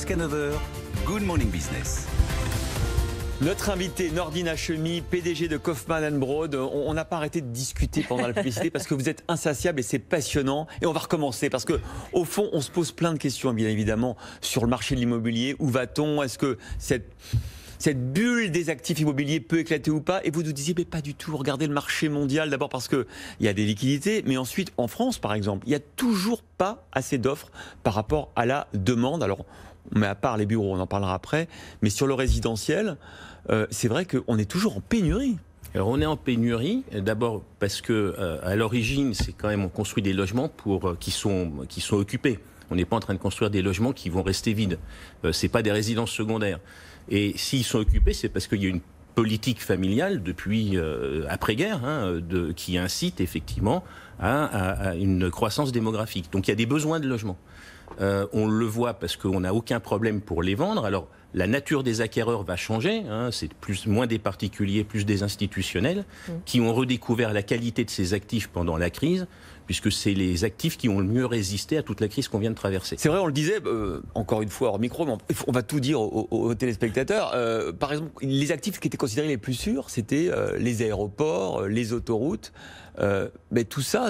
Jusqu'à 9h, Good Morning Business. Notre invité, Nordine Hachemi, PDG de Kaufmann & Broad. On n'a pas arrêté de discuter pendant la publicité parce que vous êtes insatiable et c'est passionnant. Et on va recommencer parce que, au fond, on se pose plein de questions, bien évidemment, sur le marché de l'immobilier. Où va-t-on? Est-ce que cette bulle des actifs immobiliers peut éclater ou pas? Et vous nous disiez, mais pas du tout. Regardez le marché mondial. D'abord parce qu'il y a des liquidités. Mais ensuite, en France, par exemple, il n'y a toujours pas assez d'offres par rapport à la demande. Alors, on met à part les bureaux, on en parlera après. Mais sur le résidentiel, c'est vrai qu'on est toujours en pénurie. Alors on est en pénurie, d'abord parce que à l'origine, c'est quand même on construit des logements qui sont occupés. On n'est pas en train de construire des logements qui vont rester vides. C'est pas des résidences secondaires. Et s'ils sont occupés, c'est parce qu'il y a une politique familiale depuis après-guerre qui incite effectivement à une croissance démographique. Donc il y a des besoins de logement. On le voit parce qu'on n'a aucun problème pour les vendre. Alors la nature des acquéreurs va changer, c'est moins des particuliers, plus des institutionnels qui ont redécouvert la qualité de ces actifs pendant la crise, puisque c'est les actifs qui ont le mieux résisté à toute la crise qu'on vient de traverser. C'est vrai, on le disait, encore une fois hors micro, mais on va tout dire aux téléspectateurs. Par exemple, les actifs qui étaient considérés les plus sûrs, c'était les aéroports, les autoroutes. Mais tout ça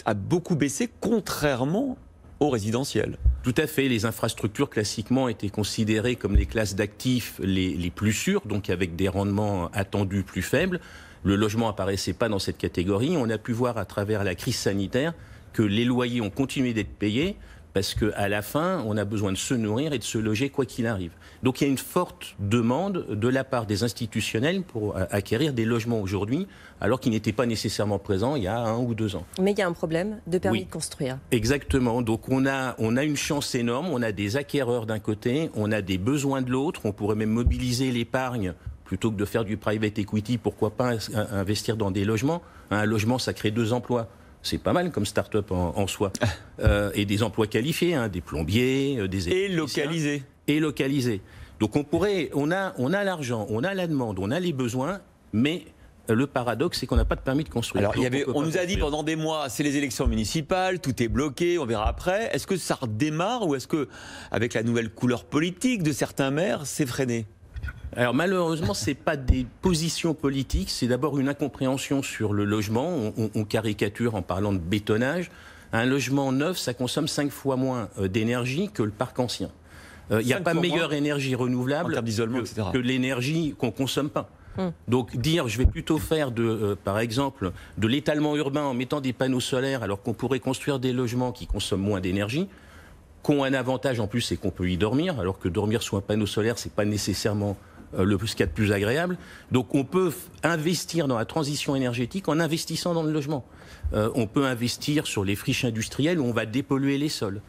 a beaucoup baissé, contrairement au résidentiel. Tout à fait. Les infrastructures classiquement étaient considérées comme les classes d'actifs les plus sûres, donc avec des rendements attendus plus faibles. Le logement apparaissait pas dans cette catégorie. On a pu voir à travers la crise sanitaire que les loyers ont continué d'être payés parce qu'à la fin, on a besoin de se nourrir et de se loger quoi qu'il arrive. Donc il y a une forte demande de la part des institutionnels pour acquérir des logements aujourd'hui, alors qu'ils n'étaient pas nécessairement présents il y a 1 ou 2 ans. Mais il y a un problème de permis de construire. Exactement. Donc on a une chance énorme. On a des acquéreurs d'un côté, on a des besoins de l'autre. On pourrait même mobiliser l'épargne plutôt que de faire du private equity. Pourquoi pas investir dans des logements? Un logement, ça crée 2 emplois. C'est pas mal comme start-up en soi. Et des emplois qualifiés, des plombiers, des électriciens. Et localisés. Donc on a l'argent, on a la demande, on a les besoins, mais le paradoxe, c'est qu'on n'a pas de permis de construire. Alors, on nous a dit pendant des mois, c'est les élections municipales, tout est bloqué, on verra après. Est-ce que ça redémarre ou est-ce que, avec la nouvelle couleur politique de certains maires, c'est freiné? Alors malheureusement, c'est pas des positions politiques, c'est d'abord une incompréhension sur le logement. On caricature en parlant de bétonnage. Un logement neuf, ça consomme 5 fois moins d'énergie que le parc ancien. Il n'y a pas meilleure énergie renouvelable que l'énergie qu'on consomme pas. Donc dire, je vais plutôt faire par exemple de l'étalement urbain en mettant des panneaux solaires alors qu'on pourrait construire des logements qui consomment moins d'énergie, qu'ont un avantage en plus, c'est qu'on peut y dormir, alors que dormir sous un panneau solaire, c'est pas nécessairement ce qu'il y a de plus agréable. Donc on peut investir dans la transition énergétique en investissant dans le logement. On peut investir sur les friches industrielles où on va dépolluer les sols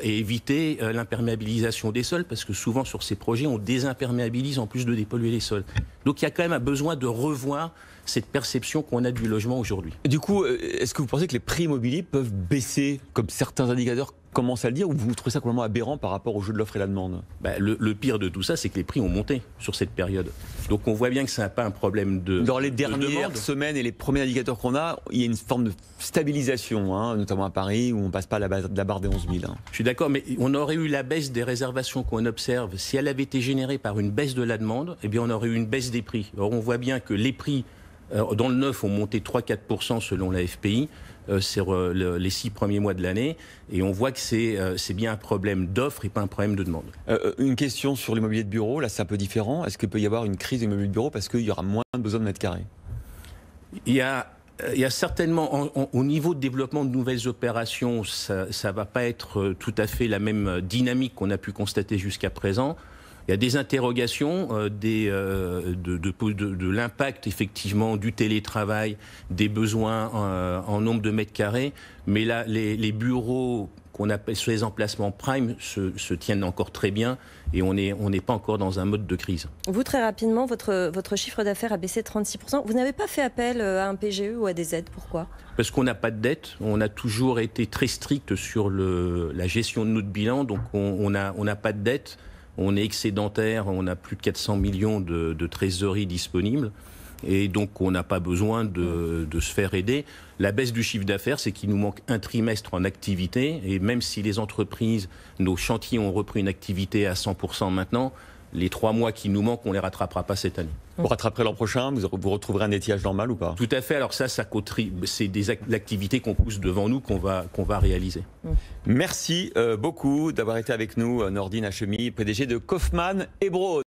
et éviter l'imperméabilisation des sols, parce que souvent sur ces projets, on désimperméabilise en plus de dépolluer les sols. Donc il y a quand même un besoin de revoir cette perception qu'on a du logement aujourd'hui. Du coup, est-ce que vous pensez que les prix immobiliers peuvent baisser, comme certains indicateurs commencent à le dire, ou vous trouvez ça complètement aberrant par rapport au jeu de l'offre et la demande? Le pire de tout ça, c'est que les prix ont monté sur cette période. Donc on voit bien que ça n'a pas un problème de Dans les dernières semaines et les premiers indicateurs qu'on a, il y a une forme de stabilisation, notamment à Paris, où on ne passe pas la barre des 11 000. Je suis d'accord, mais on aurait eu la baisse des réservations qu'on observe. Si elle avait été générée par une baisse de la demande, eh bien on aurait eu une baisse des prix. Or on voit bien que les prix dans le neuf ont monté 3-4% selon la FPI sur les 6 premiers mois de l'année, et on voit que c'est bien un problème d'offre et pas un problème de demande. Une question sur l'immobilier de bureau, là c'est un peu différent. Est-ce qu'il peut y avoir une crise de l'immobilier de bureau parce qu'il y aura moins besoin de mètres carrés? Il y a certainement, au niveau de développement de nouvelles opérations, ça ne va pas être tout à fait la même dynamique qu'on a pu constater jusqu'à présent. Il y a des interrogations de l'impact effectivement du télétravail, des besoins en nombre de mètres carrés. Mais là, les bureaux qu'on appelle sur les emplacements prime se tiennent encore très bien et on n'est pas encore dans un mode de crise. Vous, très rapidement, votre chiffre d'affaires a baissé de 36%. Vous n'avez pas fait appel à un PGE ou à des aides, pourquoi? Parce qu'on n'a pas de dette, on a toujours été très strict sur la gestion de notre bilan, donc on n'a pas de dette. On est excédentaire, on a plus de 400 millions de trésorerie disponible. et donc on n'a pas besoin de se faire aider. La baisse du chiffre d'affaires, c'est qu'il nous manque un trimestre en activité, et même si les entreprises, nos chantiers ont repris une activité à 100% maintenant, les 3 mois qui nous manquent, on ne les rattrapera pas cette année. Vous rattraperez l'an prochain, vous retrouverez un étiage normal ou pas? Tout à fait, alors ça c'est des activités qu'on pousse devant nous, qu'on va réaliser. Merci beaucoup d'avoir été avec nous, Nordine Hachemi, PDG de Kaufmann & Broad.